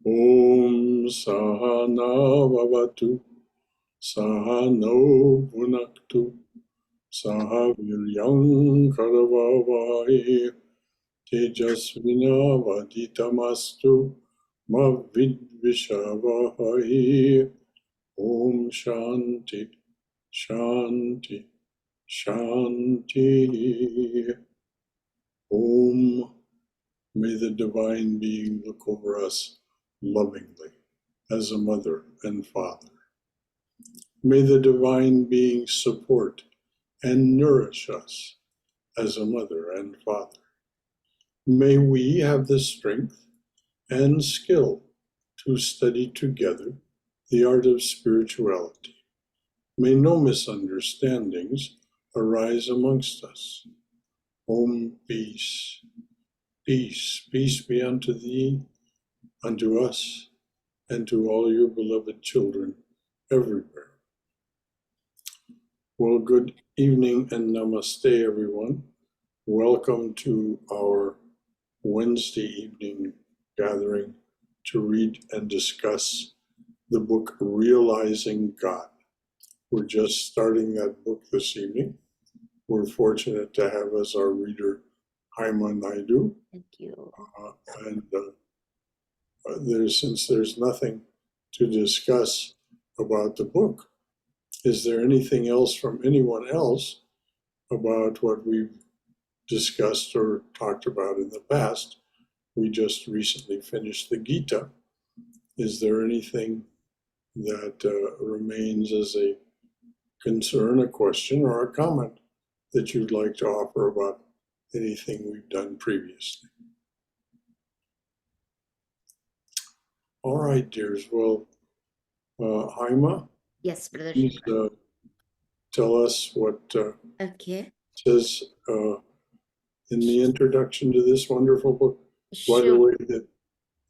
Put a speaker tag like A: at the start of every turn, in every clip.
A: Om Sahana Vavatu Sahano Bhunaktu Saha Viryam Karavavahe Tejasvina Vaditamastu Mavidvishavahe. Om Shanti Shanti Shanti. Om. May the Divine Being look over us lovingly as a mother and father. May the Divine Being support and nourish us as a mother and father. May we have the strength and skill to study together the art of spirituality. May no misunderstandings arise amongst us. Om, peace, peace, peace be unto thee, unto us, and to all your beloved children everywhere. Well, good evening and namaste, everyone. Welcome to our Wednesday evening gathering to read and discuss the book Realizing God. We're just starting that book this evening. We're fortunate to have as our reader Haima Naidu.
B: Thank you.
A: Since there's nothing to discuss about the book, is there anything else from anyone else about what we've discussed or talked about in the past? We just recently finished the Gita. Is there anything that remains as a concern, a question, or a comment that you'd like to offer about anything we've done previously? All right, dears. Well, Haima,
B: Yes, Brother
A: please
B: Shankara.
A: tell us what
B: Okay.
A: says in the introduction to this wonderful book. By the
B: Sure.
A: way,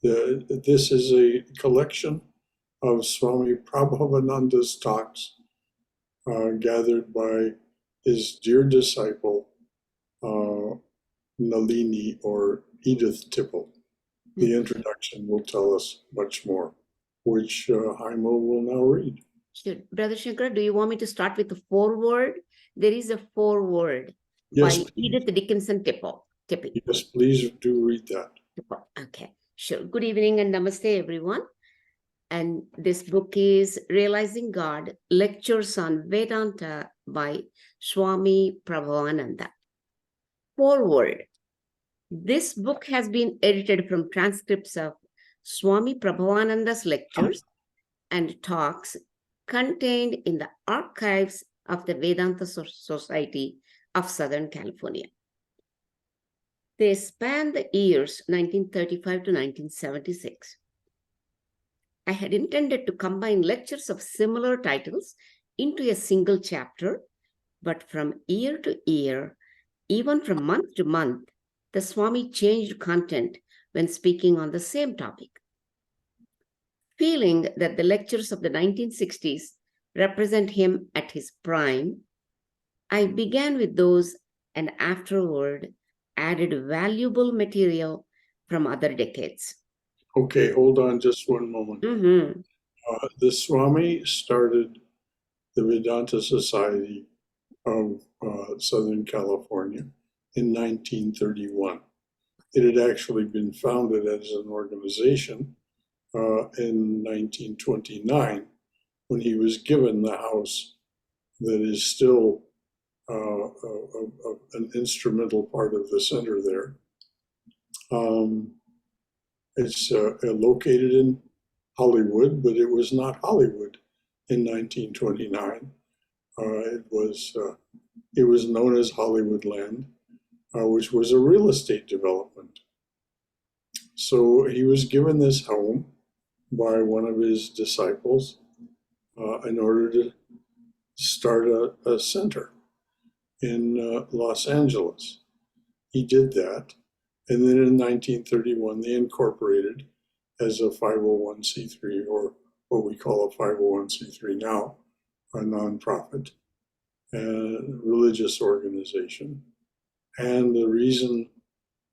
A: this is a collection of Swami Prabhavananda's talks gathered by his dear disciple, Nalini or Edith Tipple. The introduction will tell us much more, which Haima will now read.
B: Sure. Brother Shankara, do you want me to start with the foreword? There is a foreword
A: Yes,
B: by Edith Dickinson Tipple.
A: Yes, please do read that.
B: Okay, sure. Good evening and namaste, everyone. And this book is Realizing God, Lectures on Vedanta by Swami Prabhavananda. Foreword. This book has been edited from transcripts of Swami Prabhavananda's lectures and talks contained in the archives of the Vedanta Society of Southern California. They span the years 1935 to 1976. I had intended to combine lectures of similar titles into a single chapter, but from year to year, even from month to month, the Swami changed content when speaking on the same topic. Feeling that the lectures of the 1960s represent him at his prime, I began with those and afterward added valuable material from other decades.
A: Okay, hold on just one moment. The Swami started the Vedanta Society of Southern California in 1931. It had actually been founded as an organization in 1929 when he was given the house that is still an instrumental part of the center there. It's located in Hollywood, but it was not Hollywood in 1929. It was known as Hollywoodland, which was a real estate development. So he was given this home by one of his disciples in order to start a center in Los Angeles. He did that. And then in 1931, they incorporated as a 501c3, or what we call a 501c3 now, a nonprofit, and religious organization. And the reason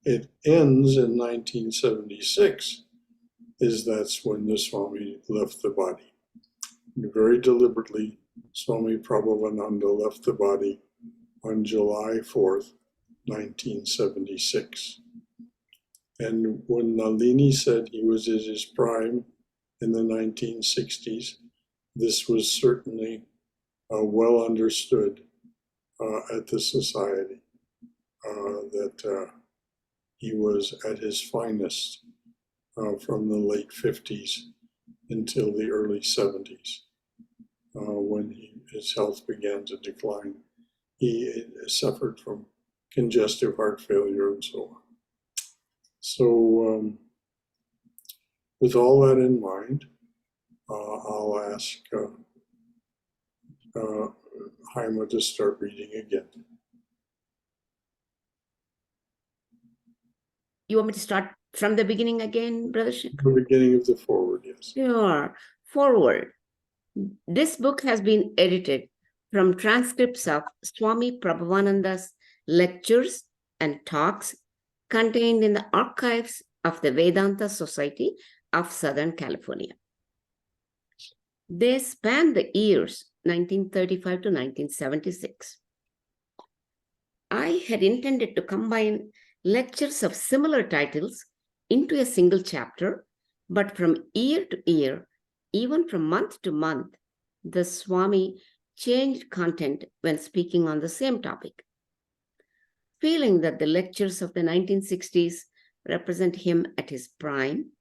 A: it ends in 1976 is that's when the Swami left the body. And very deliberately, Swami Prabhavananda left the body on July 4th, 1976. And when Nalini said he was at his prime in the 1960s, this was certainly well understood at the society that he was at his finest from the late 50s until the early 70s, when his health began to decline. He suffered from congestive heart failure and so on. So with all that in mind, I'll ask Haima to start reading again.
B: You want me to start from the beginning again, Brother Shankara?
A: The beginning of the foreword, yes.
B: Sure. Forward. This book has been edited from transcripts of Swami Prabhavananda's lectures and talks contained in the archives of the Vedanta Society of Southern California. They span the years 1935 to 1976. I had intended to combine lectures of similar titles into a single chapter, but from year to year, even from month to month, the Swami changed content when speaking on the same topic. Feeling that the lectures of the 1960s represent him at his prime,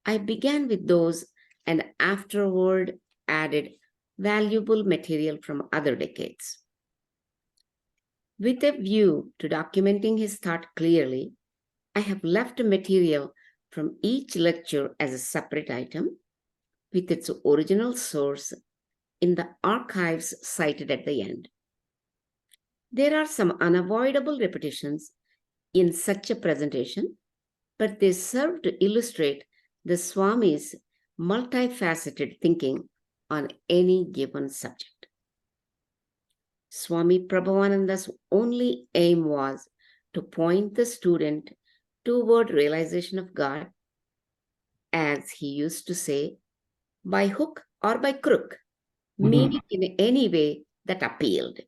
B: I began with those and afterward added valuable material from other decades. With a view to documenting his thought clearly, I have left material from each lecture as a separate item with its original source in the archives cited at the end. There are some unavoidable repetitions in such a presentation, but they serve to illustrate the Swami's multifaceted thinking on any given subject. Swami Prabhavananda's only aim was to point the student toward realization of God, as he used to say, by hook or by crook, meaning in any way that appealed.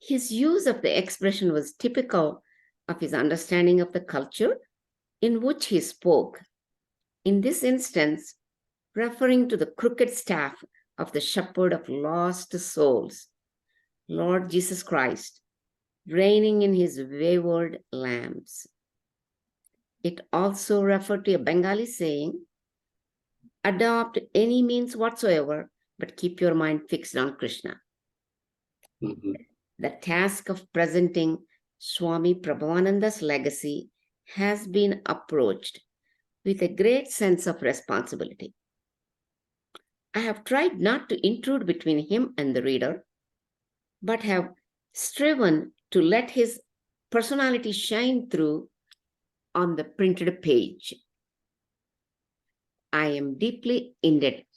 B: His use of the expression was typical of his understanding of the culture in which he spoke, in this instance, referring to the crooked staff of the shepherd of lost souls, Lord Jesus Christ, reigning in his wayward lambs. It also referred to a Bengali saying, adopt any means whatsoever, but keep your mind fixed on Krishna.
A: Mm-hmm.
B: The task of presenting Swami Prabhavananda's legacy has been approached with a great sense of responsibility. I have tried not to intrude between him and the reader, but have striven to let his personality shine through on the printed page. I am deeply indebted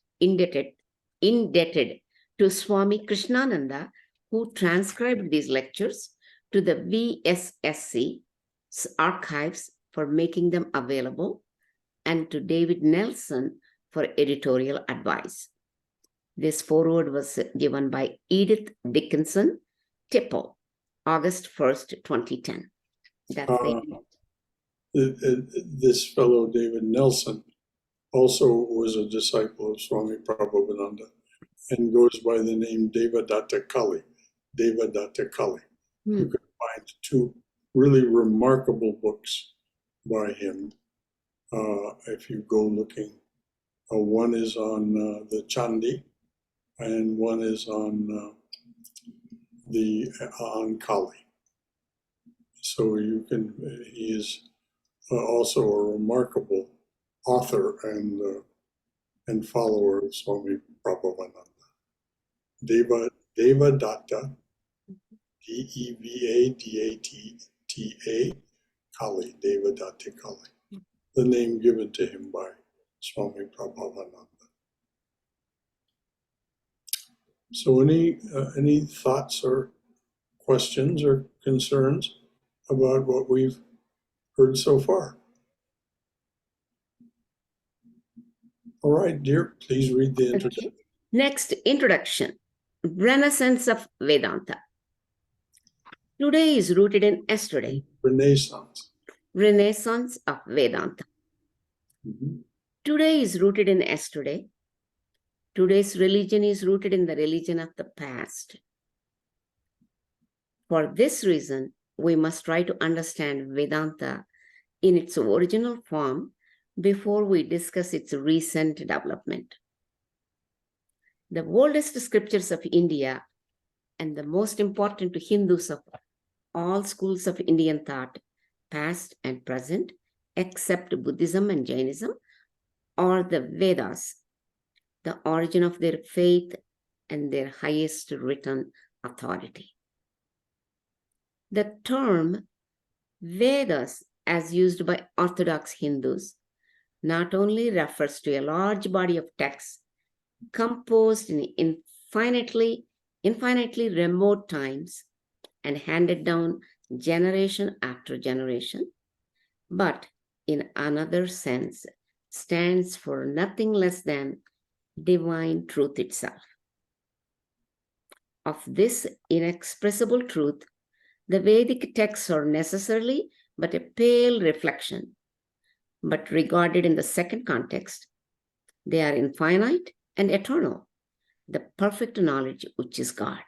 B: to Swami Krishnananda, who transcribed these lectures to the VSSC archives for making them available, and to David Nelson for editorial advice. This foreword was given by Edith Dickinson, Tipple, August 1st, 2010. That's
A: This fellow, David Nelson, also was a disciple of Swami Prabhavananda and goes by the name Devadatta Kali. Devadatta Kali. You can find two really remarkable books by him if you go looking. One is on the Chandi, and one is on Kali. So you can. He is also a remarkable author and follower of Swami Prabhavananda. Devadatta, Devadatta Kali, Devadatta Kali, the name given to him by Swami Prabhavananda. So any thoughts or questions or concerns about what we've heard so far? All right, dear, please read the introduction.
B: Okay. Next, introduction. Renaissance of Vedanta. Today is rooted in yesterday.
A: Renaissance.
B: Renaissance of Vedanta.
A: Mhm.
B: Today is rooted in yesterday. Today's religion is rooted in the religion of the past. For this reason, we must try to understand Vedanta in its original form before we discuss its recent development. The oldest scriptures of India and the most important to Hindus of all schools of Indian thought, past and present, except Buddhism and Jainism, are the Vedas, the origin of their faith and their highest written authority. The term Vedas, as used by Orthodox Hindus, not only refers to a large body of texts composed in infinitely remote times and handed down generation after generation, but in another sense stands for nothing less than divine truth itself. Of this inexpressible truth, the Vedic texts are necessarily but a pale reflection, but regarded in the second context, they are infinite and eternal, the perfect knowledge which is God.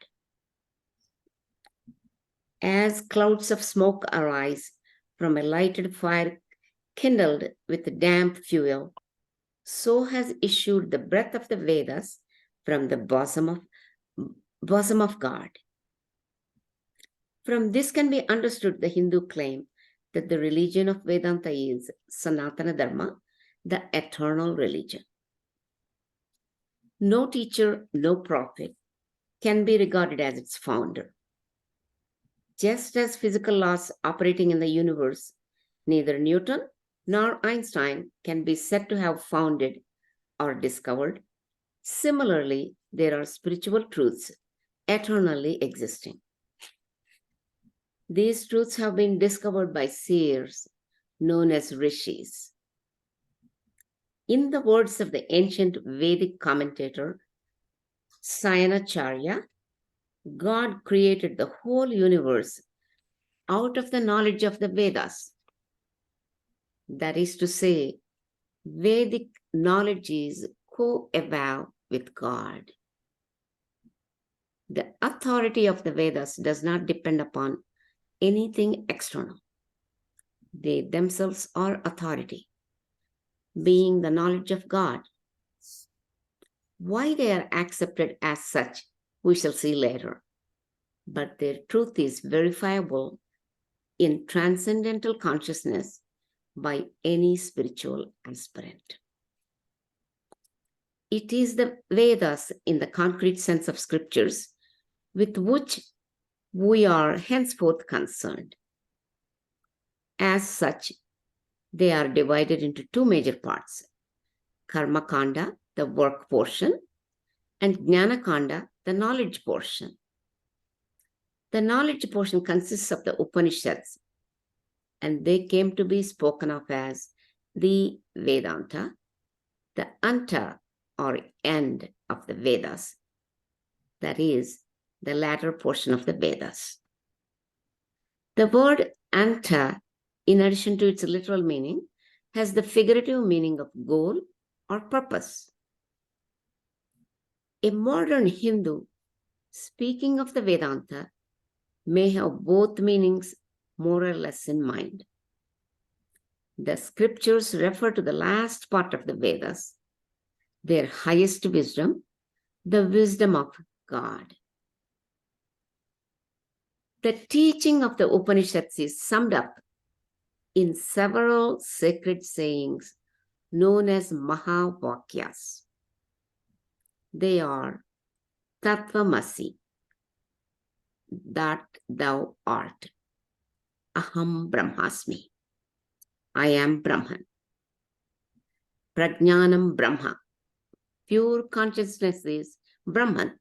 B: As clouds of smoke arise from a lighted fire kindled with damp fuel, so has issued the breath of the Vedas from the bosom of God. From this can be understood the Hindu claim that the religion of Vedanta is Sanatana Dharma, the eternal religion. No teacher, no prophet can be regarded as its founder. Just as physical laws operating in the universe, neither Newton nor Einstein can be said to have founded or discovered. Similarly, there are spiritual truths eternally existing. These truths have been discovered by seers known as rishis. In the words of the ancient Vedic commentator Sayanacharya, God created the whole universe out of the knowledge of the Vedas. That is to say, Vedic knowledge is co-eval with God. The authority of the Vedas does not depend upon anything external. They themselves are authority, being the knowledge of God. Why they are accepted as such, we shall see later. But their truth is verifiable in transcendental consciousness by any spiritual aspirant. It is the Vedas in the concrete sense of scriptures with which we are henceforth concerned. As such, they are divided into two major parts: Karma Kanda, the work portion, and Jnana Kanda, the knowledge portion. The knowledge portion consists of the Upanishads, and they came to be spoken of as the Vedanta, the Anta or end of the Vedas, that is, the latter portion of the Vedas. The word Anta, in addition to its literal meaning, has the figurative meaning of goal or purpose. A modern Hindu, speaking of the Vedanta, may have both meanings more or less in mind. The scriptures refer to the last part of the Vedas, their highest wisdom, the wisdom of God. The teaching of the Upanishads is summed up in several sacred sayings known as Mahavakyas. They are Tattvamasi, that thou art. Aham Brahmasmi, I am Brahman. Prajnanam Brahma, pure consciousness is Brahman.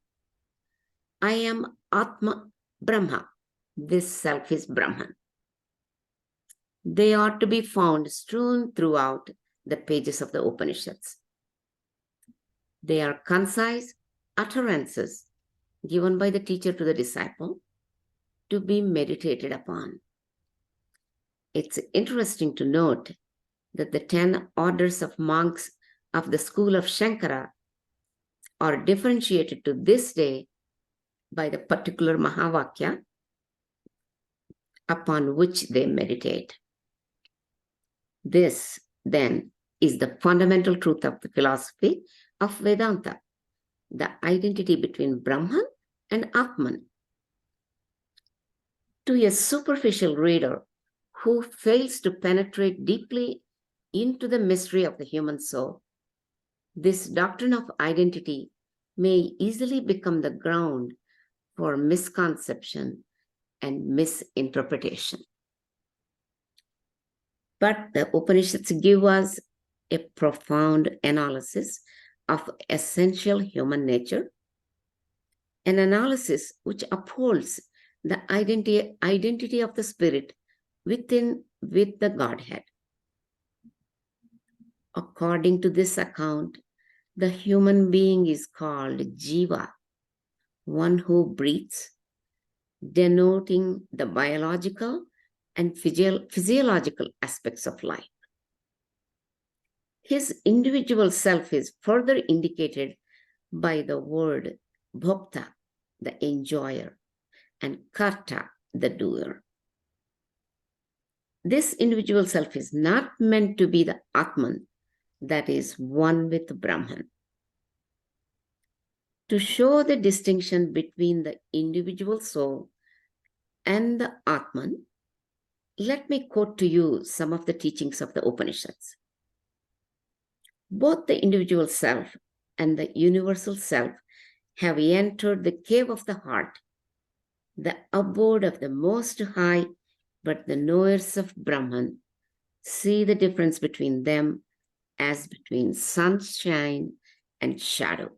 B: I am Atma Brahma, this self is Brahman. They are to be found strewn throughout the pages of the Upanishads. They are concise utterances given by the teacher to the disciple to be meditated upon. It's interesting to note that the 10 orders of monks of the school of Shankara are differentiated to this day by the particular Mahavakya upon which they meditate. This, then, is the fundamental truth of the philosophy of Vedanta, the identity between Brahman and Atman. To a superficial reader who fails to penetrate deeply into the mystery of the human soul, this doctrine of identity may easily become the ground for misconception and misinterpretation. But the Upanishads give us a profound analysis of essential human nature, an analysis which upholds the identity of the spirit with the Godhead. According to this account, the human being is called Jiva, one who breathes, denoting the biological and physiological aspects of life. His individual self is further indicated by the word bhokta, the enjoyer, and karta, the doer. This individual self is not meant to be the Atman, that is one with Brahman. To show the distinction between the individual soul and the Atman, let me quote to you some of the teachings of the Upanishads. Both the individual self and the universal self have entered the cave of the heart, the abode of the Most High, but the knowers of Brahman see the difference between them as between sunshine and shadow.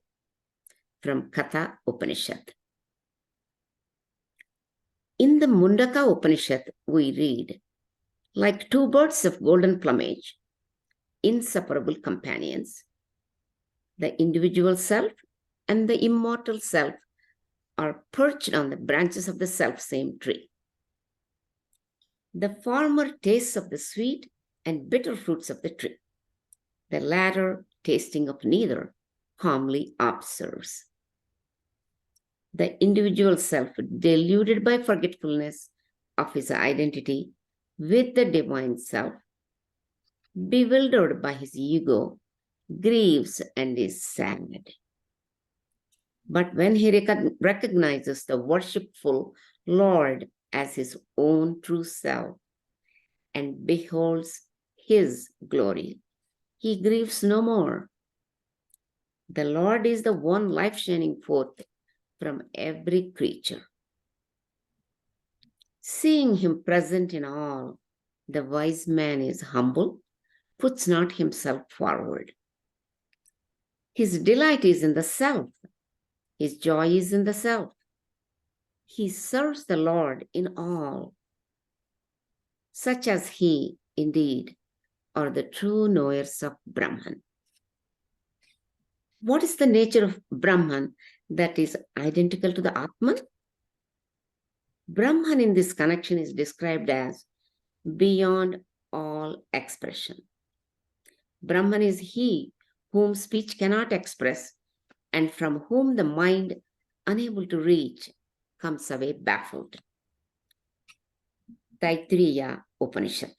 B: From Katha Upanishad. In the Mundaka Upanishad, we read, like two birds of golden plumage, inseparable companions, the individual self and the immortal self are perched on the branches of the self-same tree. The former tastes of the sweet and bitter fruits of the tree. The latter, tasting of neither, calmly observes. The individual self, deluded by forgetfulness of his identity with the divine self, bewildered by his ego, grieves and is sad. But when he recognizes the worshipful Lord as his own true self and beholds his glory, he grieves no more. The Lord is the one life shining forth from every creature. Seeing him present in all, the wise man is humble, puts not himself forward. His delight is in the self. His joy is in the self. He serves the Lord in all. Such as he, indeed, are the true knowers of Brahman. What is the nature of Brahman that is identical to the Atman? Brahman in this connection is described as beyond all expression. Brahman is he whom speech cannot express and from whom the mind, unable to reach, comes away baffled. Taittiriya Upanishad.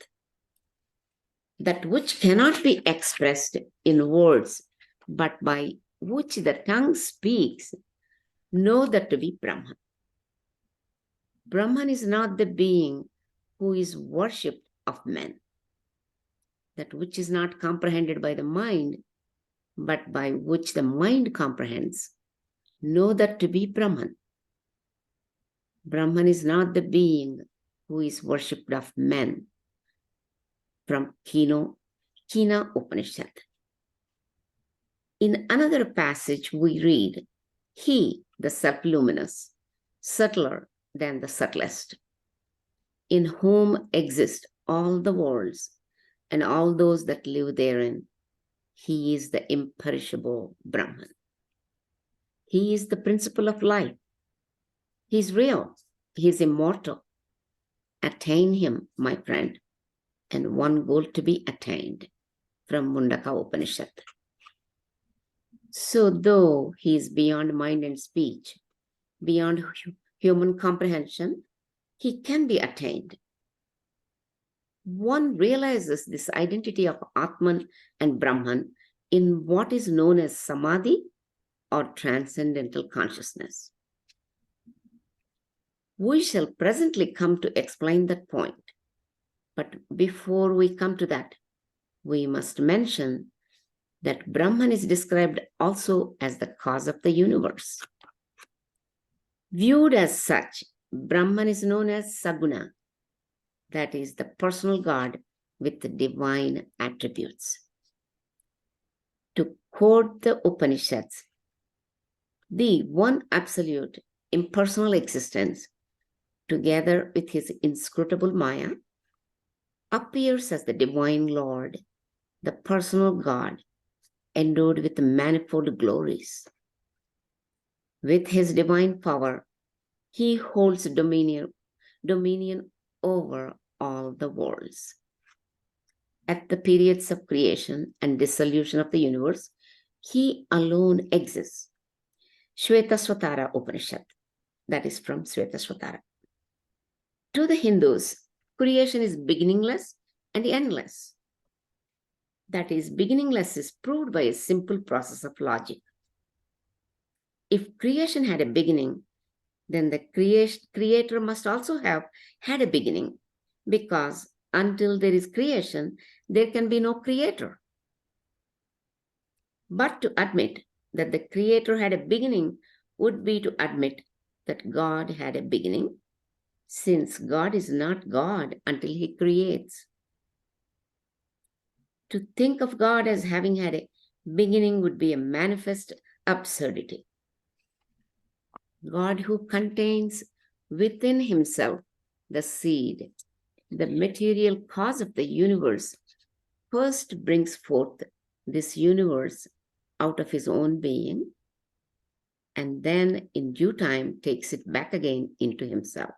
B: That which cannot be expressed in words, but by which the tongue speaks, know that to be Brahman. Brahman is not the being who is worshipped of men. That which is not comprehended by the mind, but by which the mind comprehends, know that to be Brahman. Brahman is not the being who is worshipped of men. From Kina Upanishad. In another passage, we read, he, the self-luminous, subtler than the subtlest, in whom exist all the worlds and all those that live therein. He is the imperishable Brahman. He is the principle of life. He is real. He is immortal. Attain him, my friend, and one goal to be attained from Mundaka Upanishad. So though he is beyond mind and speech, beyond human comprehension, he can be attained. One realizes this identity of Atman and Brahman in what is known as Samadhi or transcendental consciousness. We shall presently come to explain that point. But before we come to that, we must mention that Brahman is described also as the cause of the universe. Viewed as such, Brahman is known as Saguna, that is the personal God with the divine attributes. To quote the Upanishads, the one absolute impersonal existence, together with his inscrutable Maya, appears as the divine Lord, the personal God, endowed with manifold glories. With his divine power, he holds dominion over all the worlds. At the periods of creation and dissolution of the universe, he alone exists. Shvetasvatara Upanishad, that is from Shvetasvatara. To the Hindus, creation is beginningless and endless. That is, beginningless is proved by a simple process of logic. If creation had a beginning, then the creator must also have had a beginning, because until there is creation, there can be no creator. But to admit that the creator had a beginning would be to admit that God had a beginning, since God is not God until he creates. To think of God as having had a beginning would be a manifest absurdity. God, who contains within himself the seed, the material cause of the universe, first brings forth this universe out of his own being, and then in due time takes it back again into himself.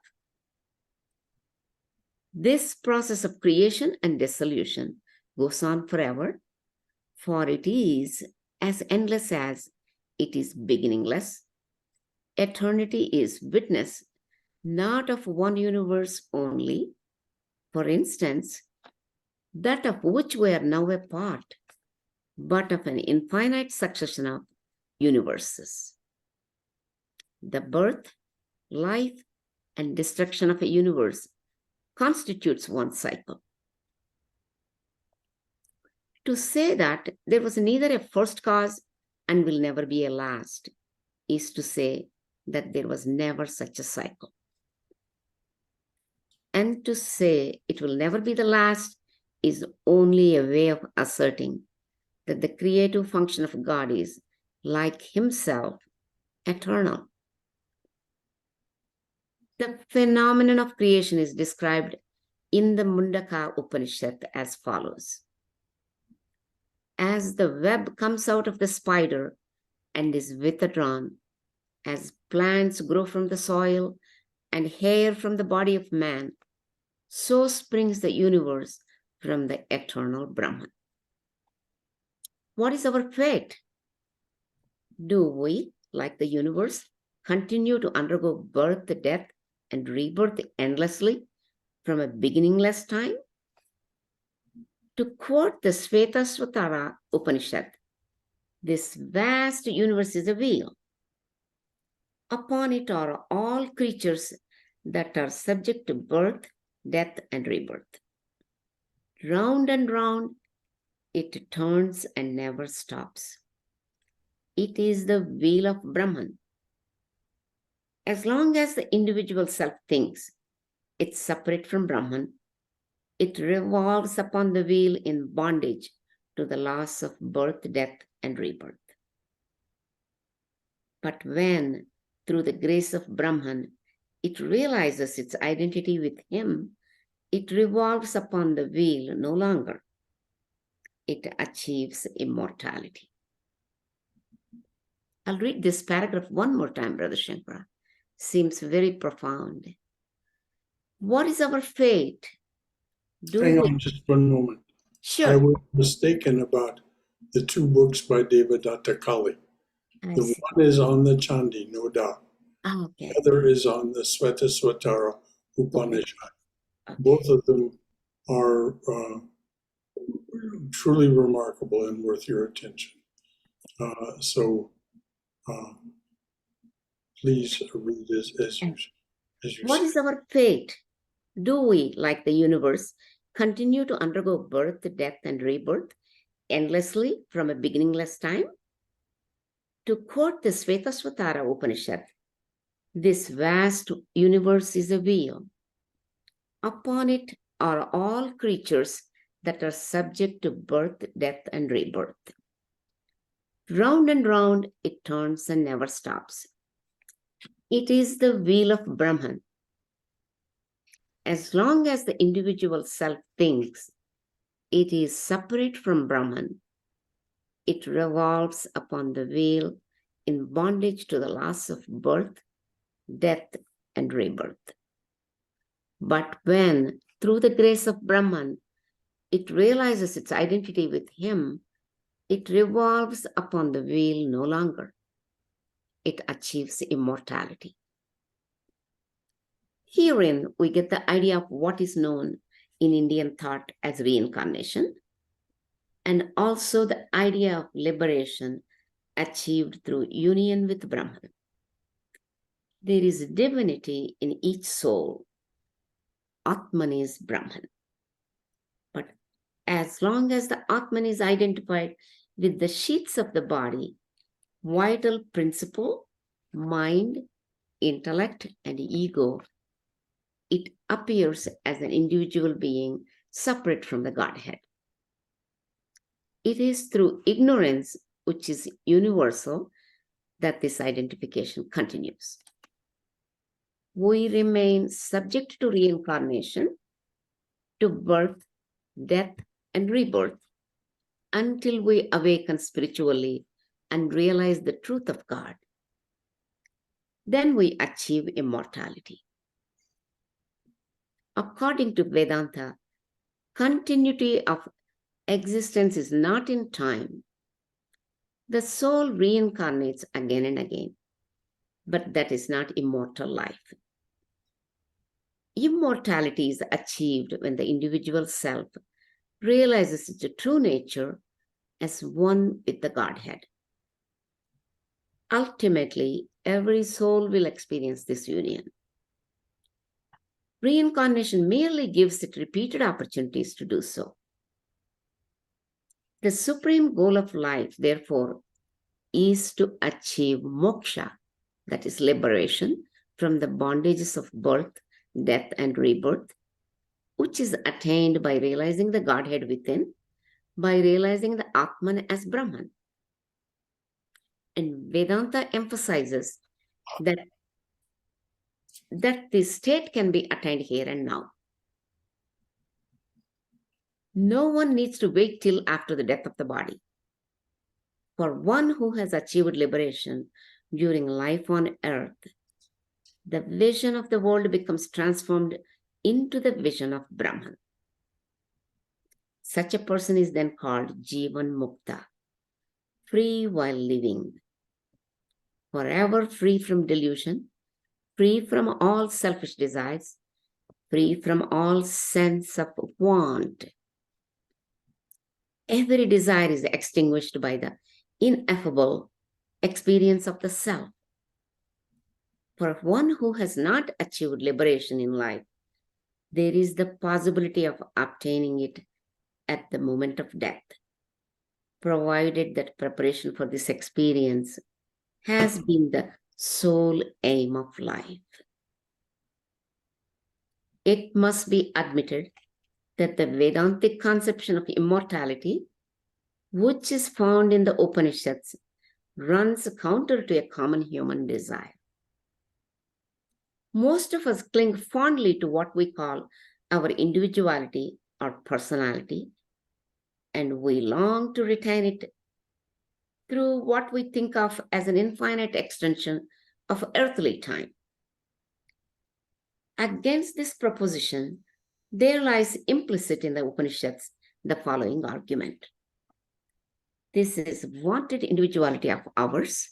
B: This process of creation and dissolution goes on forever, for it is as endless as it is beginningless. Eternity is witness not of one universe only, for instance, that of which we are now a part, but of an infinite succession of universes. The birth, life, and destruction of a universe constitutes one cycle. To say that there was neither a first cause and will never be a last is to say that there was never such a cycle. And to say it will never be the last is only a way of asserting that the creative function of God is, like himself, eternal. The phenomenon of creation is described in the Mundaka Upanishad as follows. As the web comes out of the spider and is withdrawn, as plants grow from the soil and hair from the body of man, so springs the universe from the eternal Brahman. What is our fate? Do we, like the universe, continue to undergo birth, death, and rebirth endlessly from a beginningless time? To quote the Shvetasvatara Upanishad, this vast universe is a wheel. Upon it are all creatures that are subject to birth, death, and rebirth. Round and round, it turns and never stops. It is the wheel of Brahman. As long as the individual self thinks it's separate from Brahman, it revolves upon the wheel in bondage to the laws of birth, death, and rebirth. But when, through the grace of Brahman, it realizes its identity with him, it revolves upon the wheel no longer. It achieves immortality. I'll read this paragraph one more time, Brother Shankara. Seems very profound. What is our fate?
A: Hang on just one moment. I
B: Sure.
A: was mistaken about the two books by Devadatta Kali.
B: I
A: The
B: see.
A: one is on the Chandi, no doubt.
B: Okay.
A: The other is on the Svetasvatara Upanishad.
B: Okay.
A: Both of them are truly remarkable and worth your attention. So please read as you
B: What
A: say.
B: is our fate? Do we, like the universe, continue to undergo birth, death, and rebirth endlessly from a beginningless time? To quote the Svetasvatara Upanishad, this vast universe is a wheel. Upon it are all creatures that are subject to birth, death, and rebirth. Round and round it turns and never stops. It is the wheel of Brahman. As long as the individual self thinks it is separate from Brahman, it revolves upon the wheel in bondage to the loss of birth, death, and rebirth. But when, through the grace of Brahman, it realizes its identity with him, it revolves upon the wheel no longer. It achieves immortality. Herein, we get the idea of what is known in Indian thought as reincarnation, and also the idea of liberation achieved through union with Brahman. There is divinity in each soul. Atman is Brahman. But as long as the Atman is identified with the sheaths of the body, vital principle, mind, intellect, and ego, it appears as an individual being separate from the Godhead. It is through ignorance, which is universal, that this identification continues. We remain subject to reincarnation, to birth, death, and rebirth until we awaken spiritually and realize the truth of God. Then we achieve immortality. According to Vedanta, continuity of existence is not in time. The soul reincarnates again and again, but that is not immortal life. Immortality is achieved when the individual self realizes its true nature as one with the Godhead. Ultimately, every soul will experience this union. Reincarnation merely gives it repeated opportunities to do so. The supreme goal of life, therefore, is to achieve moksha, that is liberation from the bondages of birth, death, and rebirth, which is attained by realizing the Godhead within, by realizing the Atman as Brahman. And Vedanta emphasizes that this state can be attained here and now. No one needs to wait till after the death of the body. For one who has achieved liberation during life on earth, the vision of the world becomes transformed into the vision of Brahman. Such a person is then called Jivan Mukta, free while living, forever free from delusion, free from all selfish desires, free from all sense of want. Every desire is extinguished by the ineffable experience of the self. For one who has not achieved liberation in life, there is the possibility of obtaining it at the moment of death, provided that preparation for this experience has been the sole aim of life. It must be admitted that the Vedantic conception of immortality, which is found in the Upanishads, runs counter to a common human desire. Most of us cling fondly to what we call our individuality or personality, and we long to retain it through what we think of as an infinite extension of earthly time. Against this proposition, there lies implicit in the Upanishads the following argument. This is wanted individuality of ours.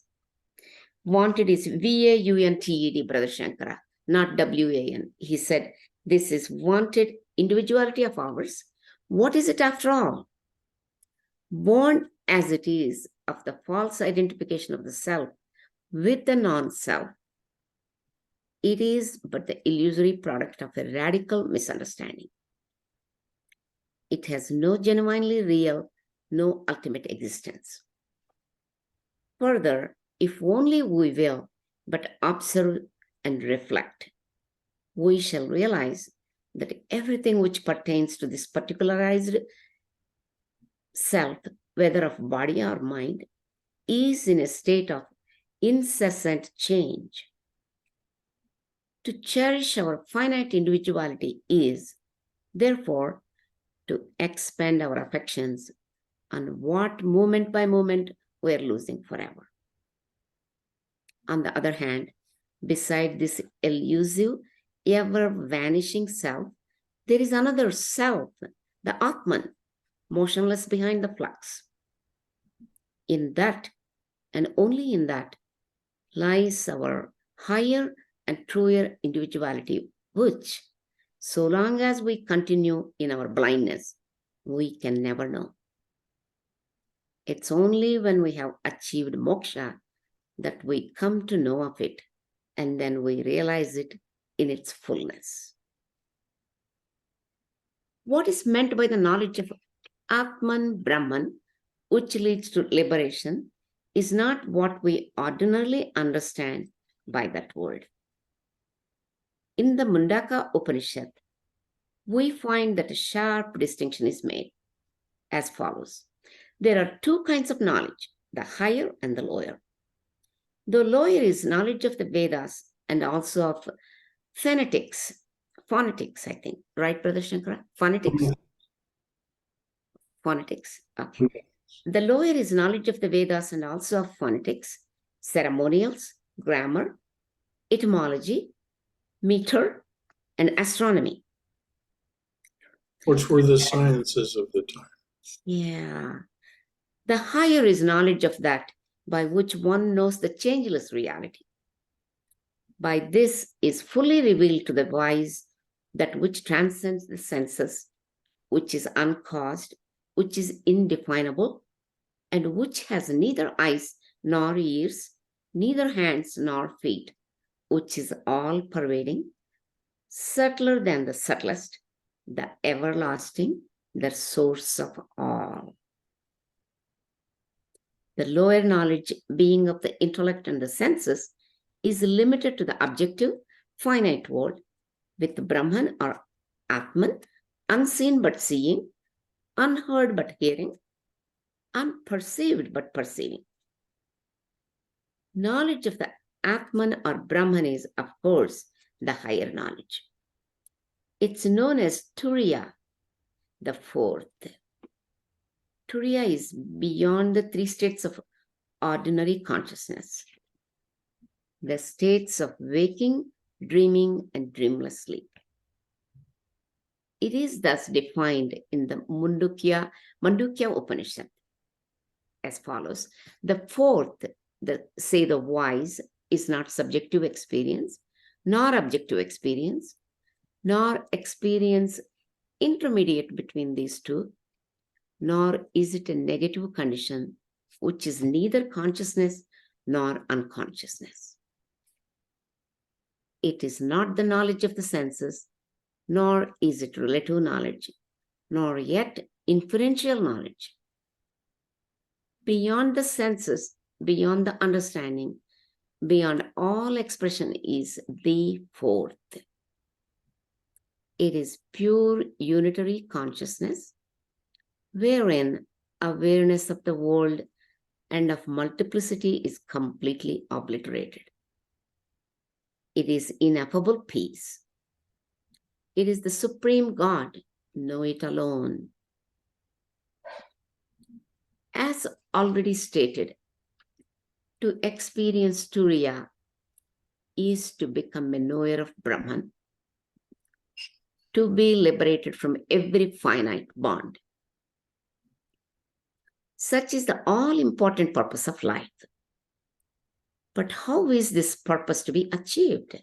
B: Wanted is V-A-U-N-T-E-D, Brother Shankara, not W-A-N. He said, this is wanted individuality of ours. What is it after all? Born as it is of the false identification of the self with the non-self, it is but the illusory product of a radical misunderstanding. It has no genuinely real, no ultimate existence. Further, if only we will but observe and reflect, we shall realize that everything which pertains to this particularized self, whether of body or mind, is in a state of incessant change. To cherish our finite individuality is, therefore, to expend our affections on what moment by moment we are losing forever. On the other hand, beside this elusive, ever-vanishing self, there is another self, the Atman, motionless behind the flux. In that, and only in that, lies our higher and truer individuality, which, so long as we continue in our blindness, we can never know. It's only when we have achieved moksha that we come to know of it, and then we realize it in its fullness. What is meant by the knowledge of Atman Brahman, which leads to liberation, is not what we ordinarily understand by that word. In the Mundaka Upanishad, we find that a sharp distinction is made as follows. There are two kinds of knowledge, the higher and the lower. The lower is knowledge of the Vedas and also of phonetics, I think, right, Brother Shankara? Phonetics? Phonetics, okay. The lower is knowledge of the Vedas and also of phonetics, ceremonials, grammar, etymology, meter, and astronomy.
A: Which were the sciences of the time.
B: Yeah. The higher is knowledge of that by which one knows the changeless reality. By this is fully revealed to the wise that which transcends the senses, which is uncaused, which is indefinable, and which has neither eyes nor ears, neither hands nor feet, which is all-pervading, subtler than the subtlest, the everlasting, the source of all. The lower knowledge, being of the intellect and the senses, is limited to the objective, finite world, with Brahman or Atman, unseen but seeing, unheard but hearing, unperceived but perceiving. Knowledge of the Atman or Brahman is, of course, the higher knowledge. It's known as Turiya, the fourth. Turiya is beyond the three states of ordinary consciousness, the states of waking, dreaming, and dreamless sleep. It is thus defined in the Mandukya Upanishad as follows. The fourth, the wise, is not subjective experience, nor objective experience, nor experience intermediate between these two, nor is it a negative condition, which is neither consciousness nor unconsciousness. It is not the knowledge of the senses, nor is it relative knowledge, nor yet inferential knowledge. Beyond the senses, beyond the understanding, beyond all expression is the fourth. It is pure unitary consciousness, wherein awareness of the world and of multiplicity is completely obliterated. It is ineffable peace. It is the supreme God. Know it alone. As already stated, To experience Turiya is to become a knower of Brahman, to be liberated from every finite bond. Such is the all-important purpose of life. But how is this purpose to be achieved?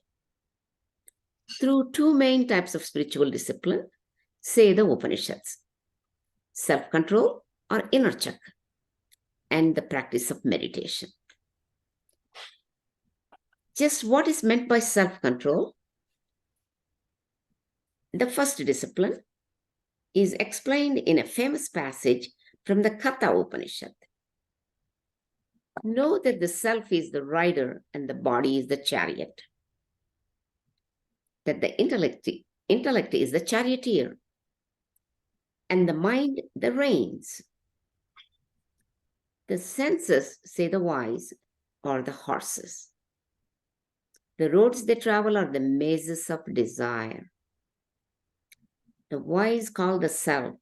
B: Through two main types of spiritual discipline, say the Upanishads: self-control or inner check, and the practice of meditation. Just what is meant by self-control? The first discipline is explained in a famous passage from the Katha Upanishad. Know that the self is the rider and the body is the chariot. That the intellect is the charioteer and the mind the reins. The senses, say the wise, are the horses. The roads they travel are the mazes of desire. The wise call the self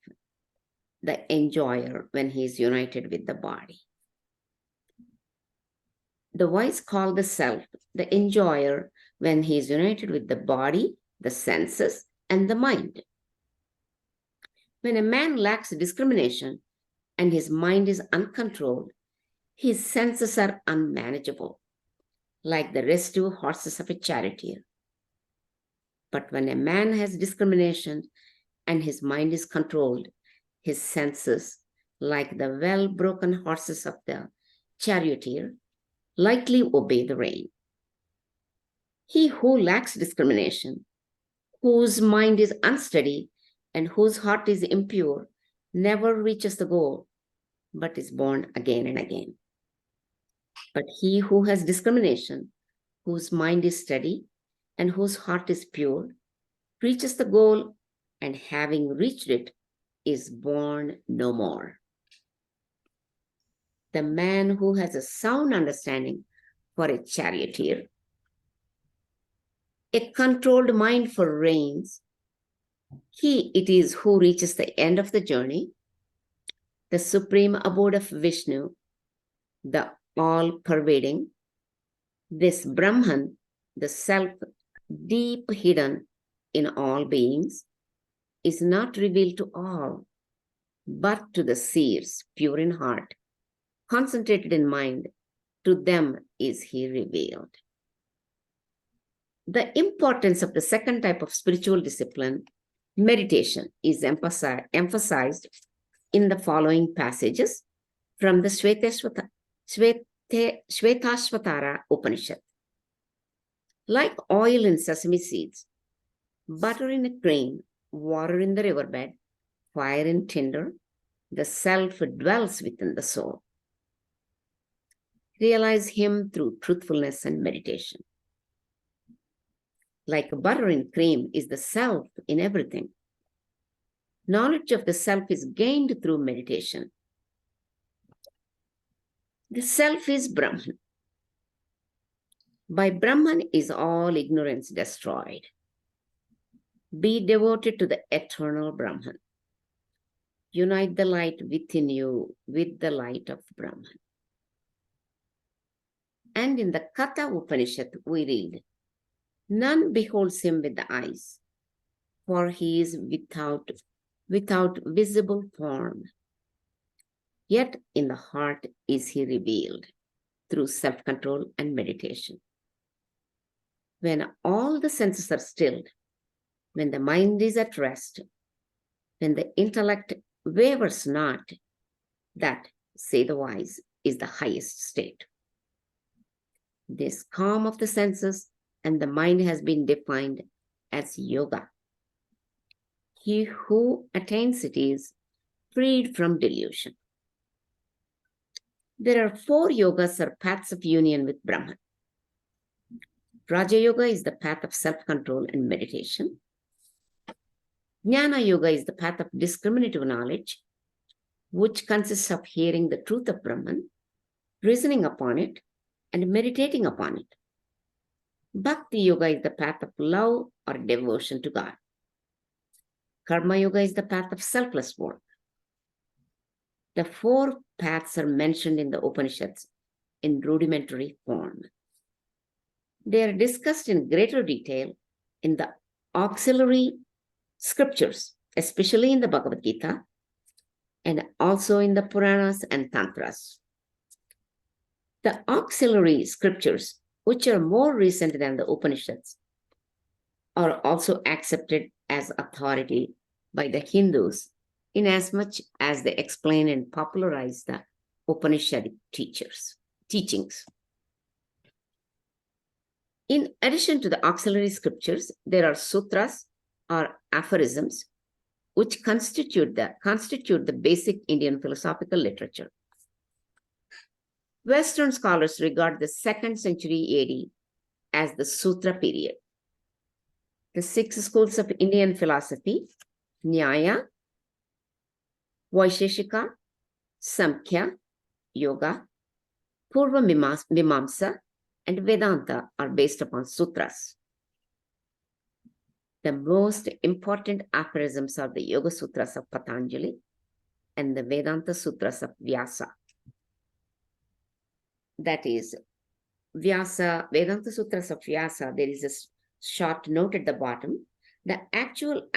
B: the enjoyer when he is united with the body. The wise call the self the enjoyer when he is united with the body, the senses, and the mind. When a man lacks discrimination and his mind is uncontrolled, his senses are unmanageable, like the restive horses of a charioteer. But when a man has discrimination and his mind is controlled, his senses, like the well-broken horses of the charioteer, lightly obey the rein. He who lacks discrimination, whose mind is unsteady, and whose heart is impure, never reaches the goal, but is born again and again. But he who has discrimination, whose mind is steady, and whose heart is pure, reaches the goal, and having reached it, is born no more. The man who has a sound understanding for a charioteer, a controlled mind for reins, he it is who reaches the end of the journey, the supreme abode of Vishnu, the all-pervading, this Brahman, the self deep hidden in all beings, is not revealed to all, but to the seers, pure in heart, concentrated in mind, to them is he revealed. The importance of the second type of spiritual discipline, meditation, is emphasized in the following passages from the Shvetashvatara Upanishad. Like oil in sesame seeds, butter in a crane, water in the riverbed, fire in tinder, the self dwells within the soul. Realize him through truthfulness and meditation. Like butter in cream is the self in everything. Knowledge of the self is gained through meditation. The self is Brahman. By Brahman is all ignorance destroyed. Be devoted to the eternal Brahman. Unite the light within you with the light of Brahman. And in the Katha Upanishad, we read, none beholds him with the eyes, for he is without visible form. Yet in the heart is he revealed through self-control and meditation. When all the senses are stilled, when the mind is at rest, when the intellect wavers not, that, say the wise, is the highest state. This calm of the senses and the mind has been defined as yoga. He who attains it is freed from delusion. There are 4 yogas or paths of union with Brahman. Raja Yoga is the path of self-control and meditation. Jnana Yoga is the path of discriminative knowledge, which consists of hearing the truth of Brahman, reasoning upon it, and meditating upon it. Bhakti Yoga is the path of love or devotion to God. Karma Yoga is the path of selfless work. The 4 paths are mentioned in the Upanishads in rudimentary form. They are discussed in greater detail in the auxiliary scriptures, especially in the Bhagavad Gita and also in the Puranas and Tantras. The auxiliary scriptures, which are more recent than the Upanishads, are also accepted as authority by the Hindus inasmuch as they explain and popularize the Upanishadic teachings. In addition to the auxiliary scriptures, there are sutras or aphorisms, which constitute the basic Indian philosophical literature. Western scholars regard the 2nd century AD as the Sutra period. The 6 schools of Indian philosophy, Nyaya, Vaisheshika, Samkhya, Yoga, Purva Mimamsa, and Vedanta are based upon sutras. The most important aphorisms are the Yoga Sutras of Patanjali and the Vedanta Sutras of Vyasa. That is, Vedanta Sutras of Vyasa, there is a short note at the bottom. The actual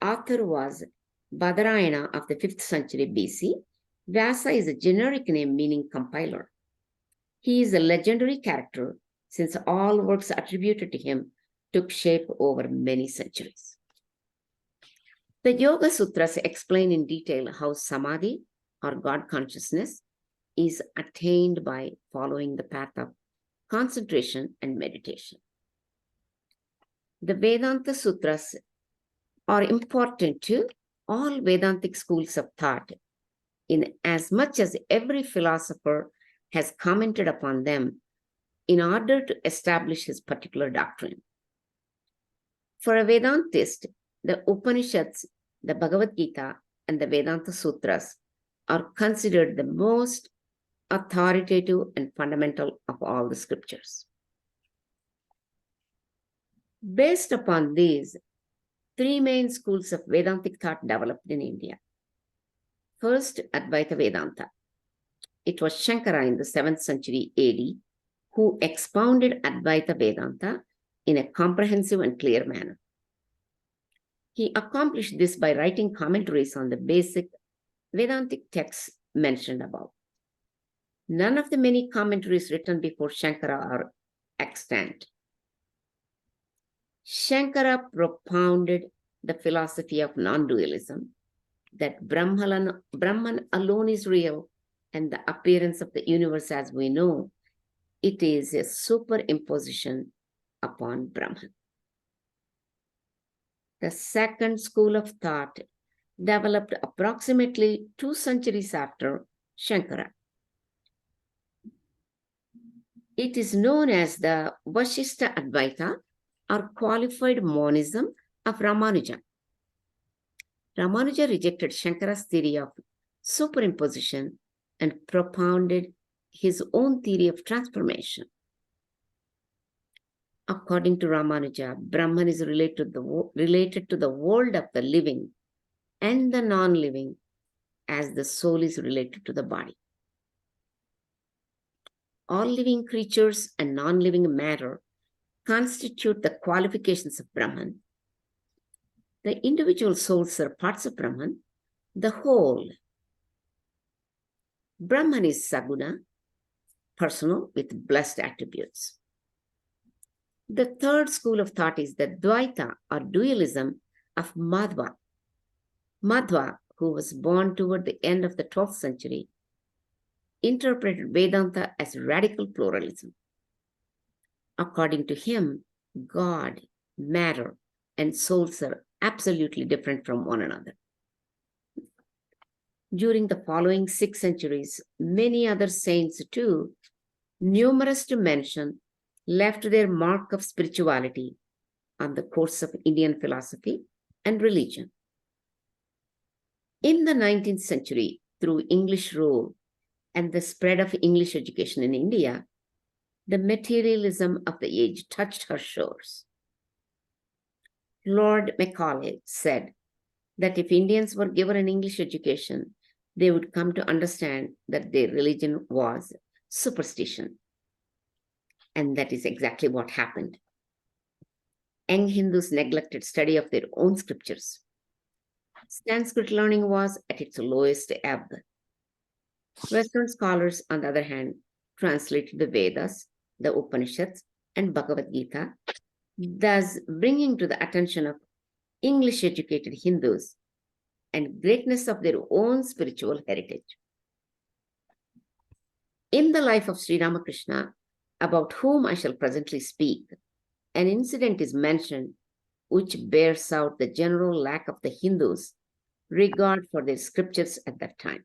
B: author was Badarayana of the 5th century BC. Vyasa is a generic name meaning compiler. He is a legendary character since all works attributed to him took shape over many centuries. The Yoga Sutras explain in detail how Samadhi or God consciousness is attained by following the path of concentration and meditation. The Vedanta Sutras are important to all Vedantic schools of thought in as much as every philosopher has commented upon them in order to establish his particular doctrine. For a Vedantist, the Upanishads, the Bhagavad Gita, and the Vedanta Sutras are considered the most authoritative and fundamental of all the scriptures. Based upon these, 3 main schools of Vedantic thought developed in India. First, Advaita Vedanta. It was Shankara in the 7th century AD who expounded Advaita Vedanta in a comprehensive and clear manner. He accomplished this by writing commentaries on the basic Vedantic texts mentioned above. None of the many commentaries written before Shankara are extant. Shankara propounded the philosophy of non-dualism, that Brahman alone is real, and the appearance of the universe as we know, it is a superimposition upon Brahman. The second school of thought developed approximately 2 centuries after Shankara. It is known as the Vashishta Advaita or qualified monism of Ramanuja. Ramanuja rejected Shankara's theory of superimposition and propounded his own theory of transformation. According to Ramanuja, Brahman is related to the world of the living and the non-living as the soul is related to the body. All living creatures and non-living matter constitute the qualifications of Brahman. The individual souls are parts of Brahman, the whole. Brahman is Saguna, personal with blessed attributes. The third school of thought is the Dvaita or dualism of Madhva. Madhva, who was born toward the end of the 12th century, interpreted Vedanta as radical pluralism. According to him, God, matter, and souls are absolutely different from one another. During the following 6 centuries, many other saints too, numerous to mention, left their mark of spirituality on the course of Indian philosophy and religion. In the 19th century, through English rule and the spread of English education in India, the materialism of the age touched her shores. Lord Macaulay said that if Indians were given an English education, they would come to understand that their religion was superstition. And that is exactly what happened. Young Hindus neglected study of their own scriptures. Sanskrit learning was at its lowest ebb. Western scholars, on the other hand, translated the Vedas, the Upanishads, and Bhagavad Gita, thus bringing to the attention of English-educated Hindus and greatness of their own spiritual heritage. In the life of Sri Ramakrishna, about whom I shall presently speak, an incident is mentioned which bears out the general lack of the Hindus' regard for their scriptures at that time.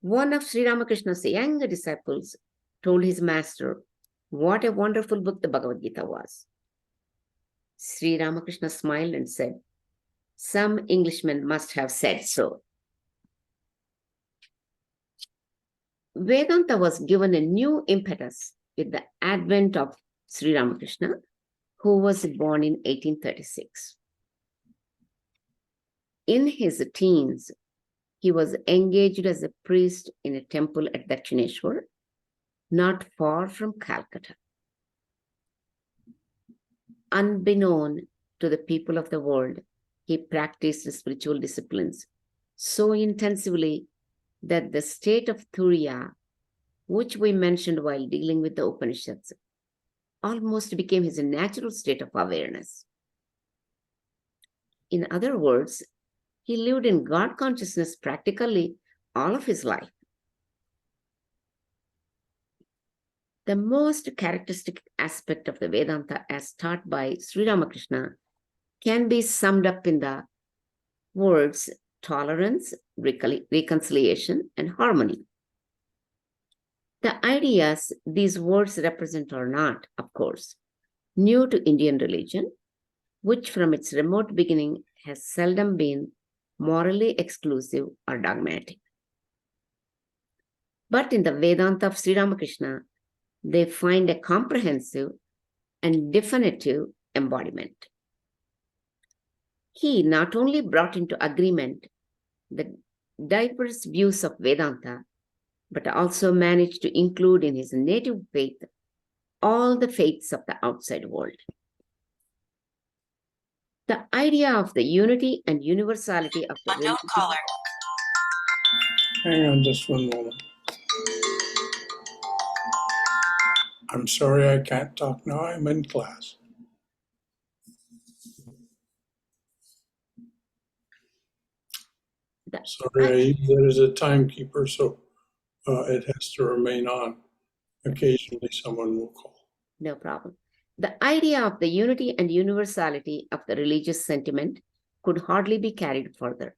B: One of Sri Ramakrishna's younger disciples told his master what a wonderful book the Bhagavad Gita was. Sri Ramakrishna smiled and said, "Some Englishmen must have said so." Vedanta was given a new impetus with the advent of Sri Ramakrishna, who was born in 1836. In his teens, he was engaged as a priest in a temple at Dakshineshwar, not far from Calcutta. Unbeknown to the people of the world, he practiced spiritual disciplines so intensively that the state of Turiya, which we mentioned while dealing with the Upanishads, almost became his natural state of awareness. In other words, he lived in God consciousness practically all of his life. The most characteristic aspect of the Vedanta as taught by Sri Ramakrishna can be summed up in the words tolerance, reconciliation, and harmony. The ideas these words represent are not, of course, new to Indian religion, which from its remote beginning has seldom been morally exclusive or dogmatic. But in the Vedanta of Sri Ramakrishna, they find a comprehensive and definitive embodiment. He not only brought into agreement the diverse views of Vedanta, but also managed to include in his native faith all the faiths of the outside world. The idea of the unity and universality of the
C: Unknown caller.
A: Hang on just one moment. I'm sorry I can't talk now. I'm in class. Sorry, there is a timekeeper, so it has to remain on. Occasionally someone will call.
B: No problem. The idea of the unity and universality of the religious sentiment could hardly be carried further.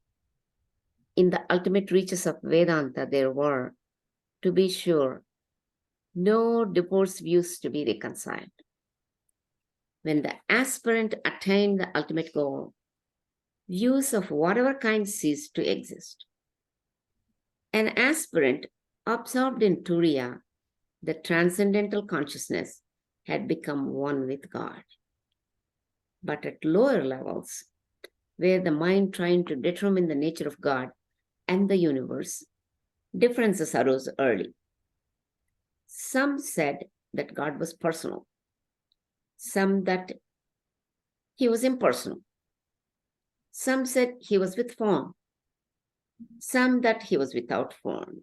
B: In the ultimate reaches of Vedanta, there were, to be sure, no divorced views to be reconciled. When the aspirant attained the ultimate goal, views of whatever kind ceased to exist. An aspirant absorbed in Turiya, the transcendental consciousness, had become one with God. But at lower levels, where the mind trying to determine the nature of God and the universe, differences arose early. Some said that God was personal, some that he was impersonal, some said he was with form, some that he was without form.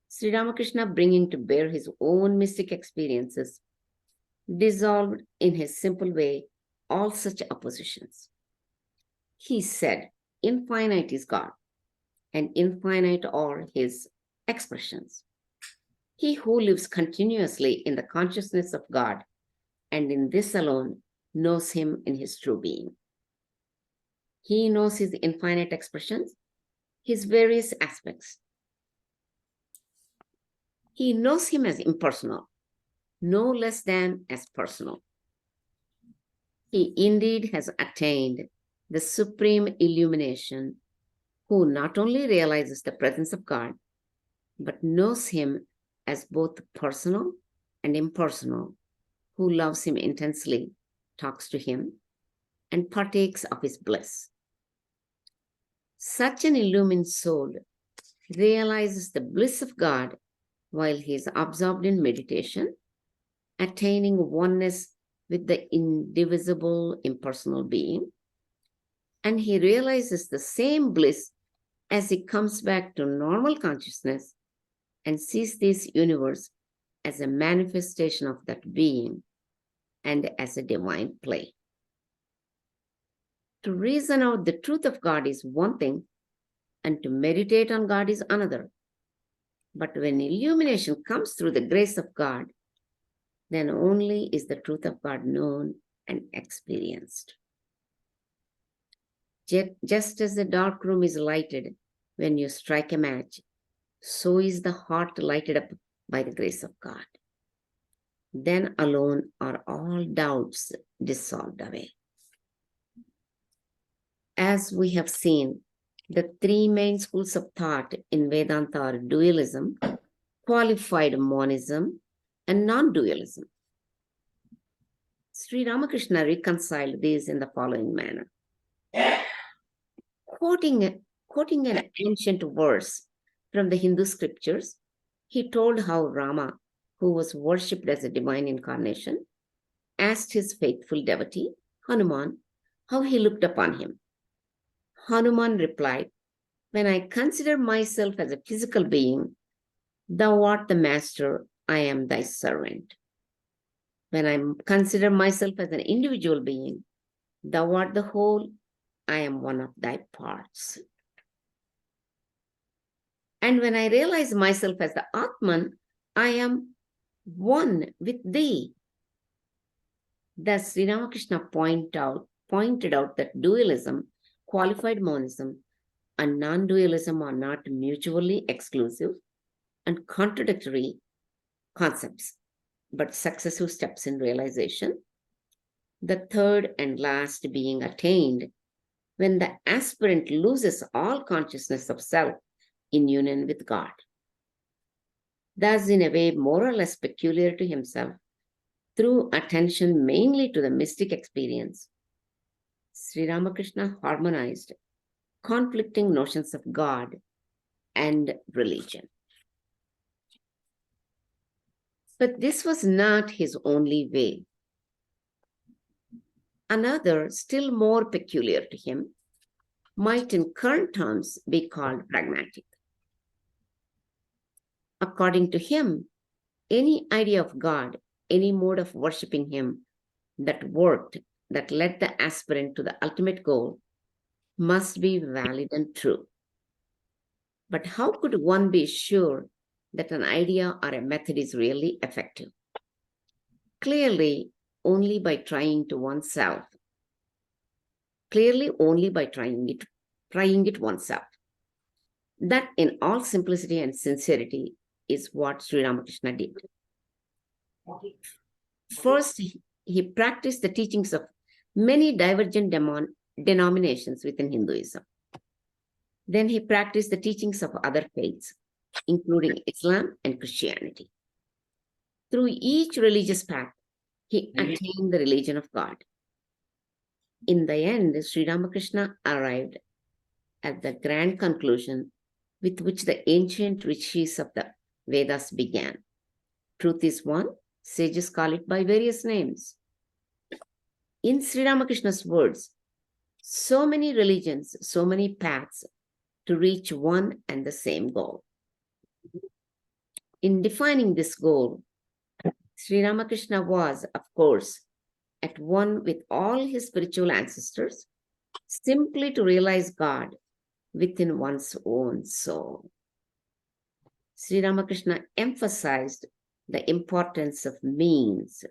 B: Sri Ramakrishna, bringing to bear his own mystic experiences, dissolved in his simple way all such oppositions. He said, infinite is God, and infinite are his expressions. He who lives continuously in the consciousness of God, and in this alone, knows him in his true being. He knows his infinite expressions, his various aspects. He knows him as impersonal, no less than as personal. He indeed has attained the supreme illumination, who not only realizes the presence of God, but knows him as both personal and impersonal, who loves him intensely, talks to him, and partakes of his bliss. Such an illumined soul realizes the bliss of God while he is absorbed in meditation, attaining oneness with the indivisible, impersonal being. And he realizes the same bliss as he comes back to normal consciousness and sees this universe as a manifestation of that being and as a divine play. To reason out the truth of God is one thing, and to meditate on God is another. But when illumination comes through the grace of God, then only is the truth of God known and experienced. Just as the dark room is lighted when you strike a match, so is the heart lighted up by the grace of God. Then alone are all doubts dissolved away. As we have seen, the three main schools of thought in Vedanta are dualism, qualified monism, and non-dualism. Sri Ramakrishna reconciled these in the following manner. Quoting an ancient verse from the Hindu scriptures, he told how Rama, who was worshipped as a divine incarnation, asked his faithful devotee, Hanuman, how he looked upon him. Hanuman replied, "When I consider myself as a physical being, thou art the master, I am thy servant. When I consider myself as an individual being, thou art the whole, I am one of thy parts. And when I realize myself as the Atman, I am one with thee." Thus, Sri Ramakrishna pointed out that dualism, qualified monism, and non-dualism are not mutually exclusive and contradictory concepts, but successive steps in realization, the third and last being attained when the aspirant loses all consciousness of self in union with God. Thus, in a way more or less peculiar to himself, through attention mainly to the mystic experience, Sri Ramakrishna harmonized conflicting notions of God and religion. But this was not his only way. Another, still more peculiar to him, might in current terms be called pragmatic. According to him, any idea of God, any mode of worshiping him that worked, that led the aspirant to the ultimate goal, must be valid and true. But how could one be sure that an idea or a method is really effective? Clearly, only by trying it oneself. That in all simplicity and sincerity is what Sri Ramakrishna did. First, he practiced the teachings of many divergent denominations within Hinduism. Then he practiced the teachings of other faiths, including Islam and Christianity. Through each religious path, he attained the religion of God. In the end, Sri Ramakrishna arrived at the grand conclusion with which the ancient rishis of the Vedas began. Truth is one, sages call it by various names. In Sri Ramakrishna's words, so many religions, so many paths to reach one and the same goal. In defining this goal, Sri Ramakrishna was, of course, at one with all his spiritual ancestors, simply to realize God within one's own soul. Sri Ramakrishna emphasized the importance of means.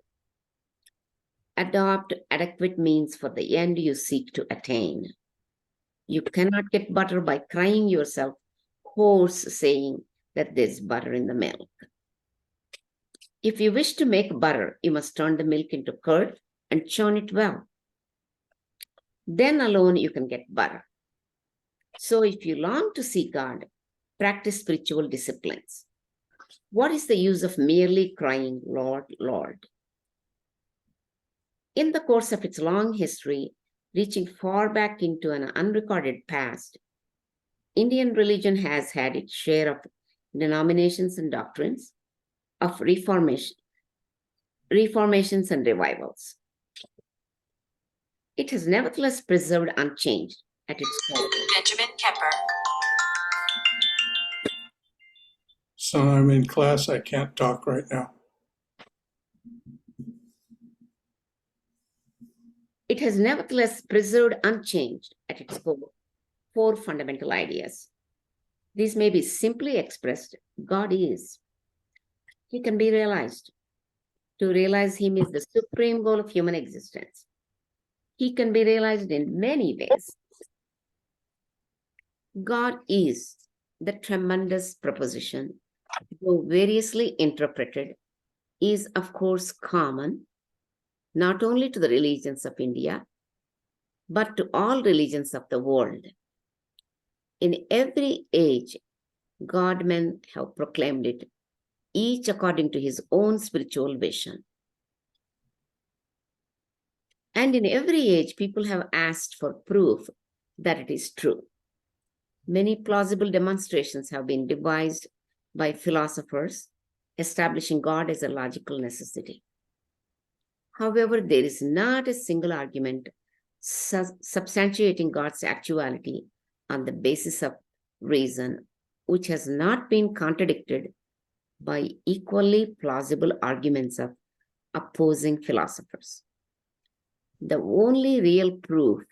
B: Adopt adequate means for the end you seek to attain. You cannot get butter by crying yourself hoarse, saying that there's butter in the milk. If you wish to make butter, you must turn the milk into curd and churn it well. Then alone you can get butter. So if you long to see God, practice spiritual disciplines. What is the use of merely crying, Lord, Lord? In the course of its long history, reaching far back into an unrecorded past, Indian religion has had its share of denominations and doctrines of reformations and revivals. It has nevertheless preserved unchanged at its core.
C: Benjamin Kemper.
A: So I'm in class, I can't talk right now.
B: It has nevertheless preserved unchanged at its core 4 fundamental ideas. These may be simply expressed: God is. He can be realized. To realize Him is the supreme goal of human existence. He can be realized in many ways. God is the tremendous proposition, though variously interpreted, is of course common not only to the religions of India, but to all religions of the world. In every age, God-men have proclaimed it, each according to his own spiritual vision. And in every age, people have asked for proof that it is true. Many plausible demonstrations have been devised by philosophers, establishing God as a logical necessity. However, there is not a single argument substantiating God's actuality on the basis of reason, which has not been contradicted by equally plausible arguments of opposing philosophers. The only real proof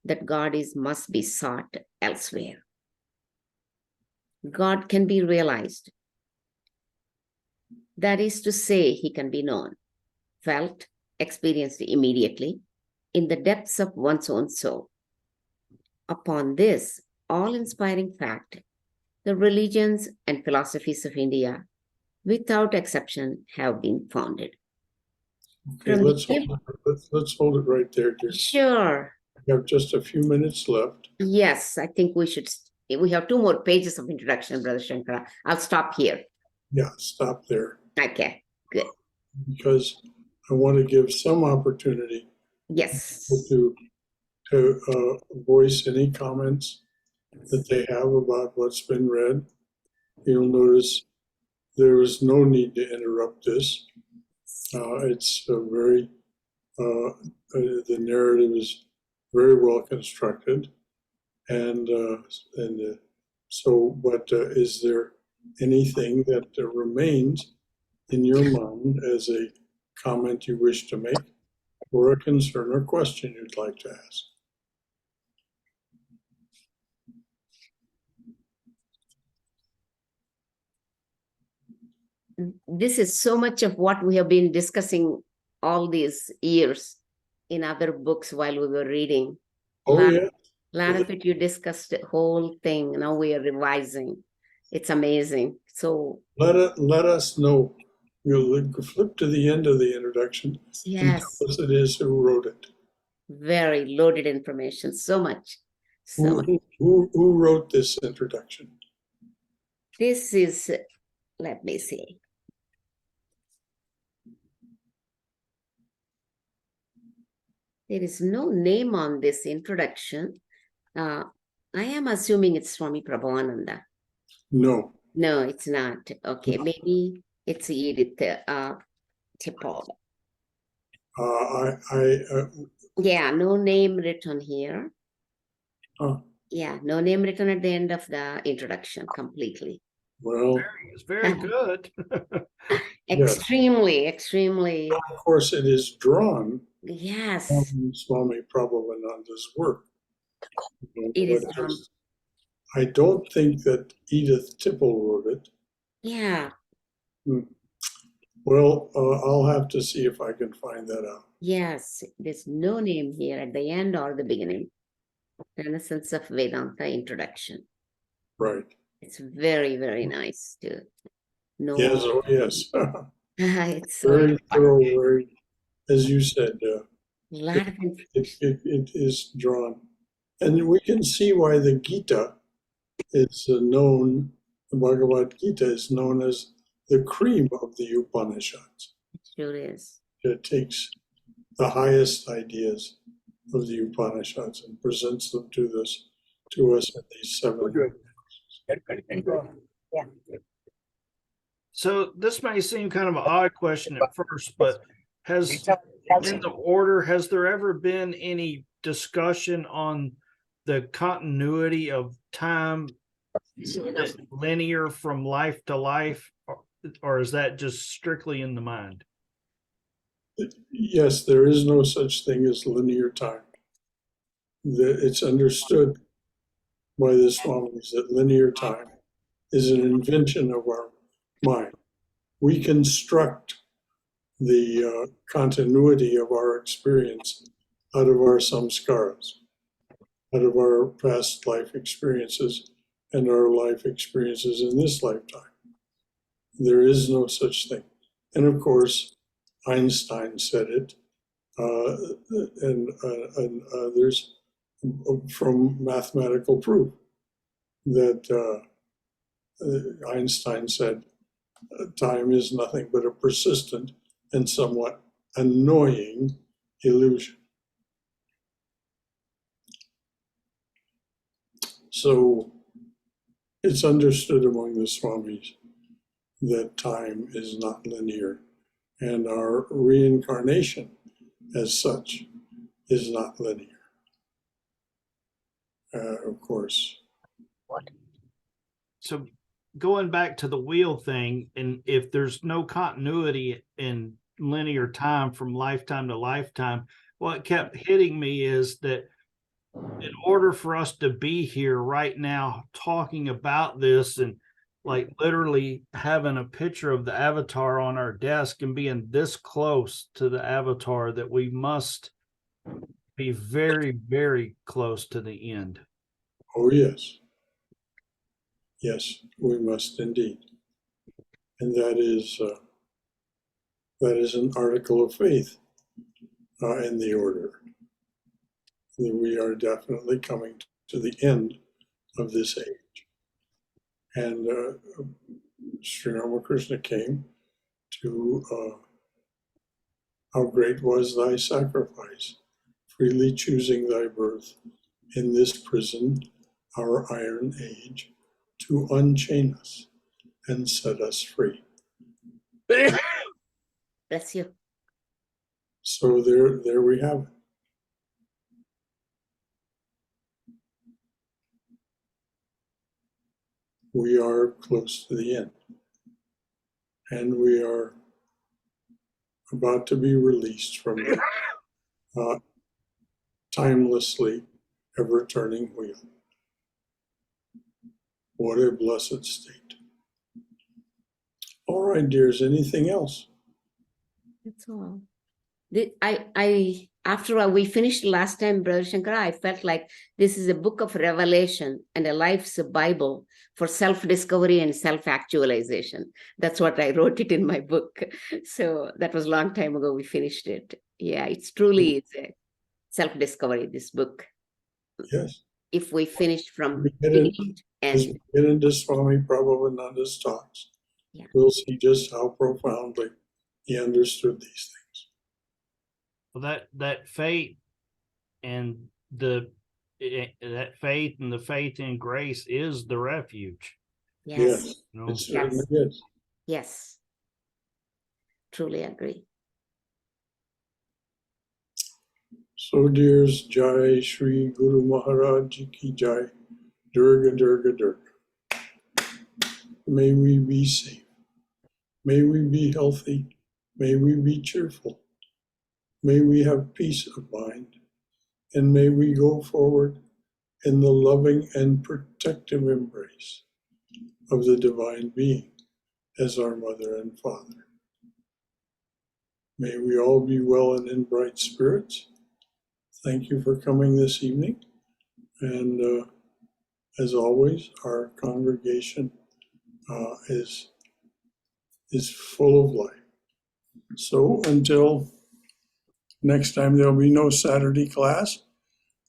B: that God is must be sought elsewhere. God can be realized. That is to say, he can be known, felt, experienced immediately in the depths of one's own soul. Upon this all-inspiring fact, the religions and philosophies of India, without exception, have been founded.
A: Okay, let's hold it right there, dear.
B: Sure.
A: We have just a few minutes left.
B: Yes, I think we have 2 more pages of introduction, Brother Shankara. I'll stop here.
A: Yeah, stop there.
B: Okay, good.
A: Because I want to give some opportunity
B: Yes.
A: to voice any comments that they have about what's been read. You'll notice there is no need to interrupt this. It's the narrative is very well constructed, and so. But is there anything that remains in your mind as a comment you wish to make, or a concern or question you'd like to ask?
B: This is so much of what we have been discussing all these years in other books while we were reading.
A: Yeah.
B: A lot of it you discussed the whole thing. Now we are revising. It's amazing. So
A: let us know. We'll flip to the end of the introduction.
B: Yes.
A: And tell us it is who wrote it.
B: Very loaded information. So much.
A: Who wrote this introduction?
B: This is, let me see. There is no name on this introduction. I am assuming it's Swami Prabhavananda.
A: No.
B: No, it's not. Okay, maybe it's Edith Tipol. Yeah, no name written here. Yeah, no name written at the end of the introduction completely.
A: Well,
C: it's very good.
B: Extremely.
A: Of course, it is drawn
B: Yes.
A: from Swami Prabhavananda's work.
B: It is drawn.
A: I don't think that Edith Tipple wrote it.
B: Yeah.
A: Well, I'll have to see if I can find that out.
B: Yes, there's no name here at the end or the beginning. Renaissance of Vedanta introduction.
A: Right.
B: It's very, very nice to know.
A: Yes, oh yes.
B: It's
A: very thorough, very, as you said, it is drawn. And we can see why the Gita is known, the Bhagavad Gita is known as the cream of the Upanishads.
B: It sure is.
A: It takes the highest ideas of the Upanishads and presents them to us in these 7.
C: So this may seem kind of an odd question at first, but has in the order, has there ever been any discussion on the continuity of time linear from life to life, or is that just strictly in the mind?
A: Yes, there is no such thing as linear time. It's understood by the Swamis that linear time is an invention of our mind. We construct the continuity of our experience out of our samskaras, out of our past life experiences and our life experiences in this lifetime. There is no such thing. And of course, Einstein said it, and others from mathematical proof that Einstein said time is nothing but a persistent and somewhat annoying illusion. So it's understood among the Swamis that time is not linear, and our reincarnation as such is not linear. Of course.
C: So going back to the wheel thing, and if there's no continuity in linear time from lifetime to lifetime, what kept hitting me is that in order for us to be here right now talking about this and like literally having a picture of the avatar on our desk and being this close to the avatar, that we must be very, very close to the end.
A: Oh, yes. Yes, we must indeed. And that is an article of faith in the order. That we are definitely coming to the end of this age. And Sri Ramakrishna came to how great was thy sacrifice, freely choosing thy birth in this prison, our iron age, to unchain us and set us free.
B: Bless you.
A: So there we have it. We are close to the end. And we are about to be released from the timelessly ever-turning wheel. What a blessed state. All right, dears, anything else?
B: That's all. I after we finished last time, Brother Shankara, I felt like this is a book of revelation and a life's Bible for self-discovery and self-actualization. That's what I wrote it in my book. So that was a long time ago we finished it. Yeah, it's a self-discovery, this book.
A: Yes.
B: If we finished from
A: As
B: and
A: we get into Swami Prabhavananda's talks, we'll see just how profoundly he understood these things.
C: Well, that faith and the faith in grace is the refuge.
B: yes,
A: You know? It certainly is.
B: Yes, truly agree.
A: So, dears, Jai Shri Guru Maharaj Ki Jai, Durga Durga Durga. May we be safe. May we be healthy. May we be cheerful. May we have peace of mind. And may we go forward in the loving and protective embrace of the Divine Being as our Mother and Father. May we all be well and in bright spirits. Thank you for coming this evening. And as always, our congregation is full of life. So until next time, there'll be no Saturday class.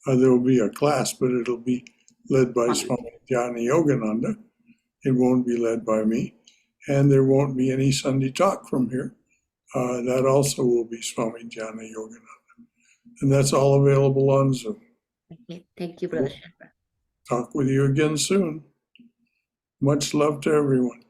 A: There will be a class, but it'll be led by Swami Yogananda. It won't be led by me. And there won't be any Sunday talk from here. That also will be Swami Yogananda. And that's all available on Zoom.
B: Okay. Thank you, Brother Shankara.
A: Talk with you again soon. Much love to everyone.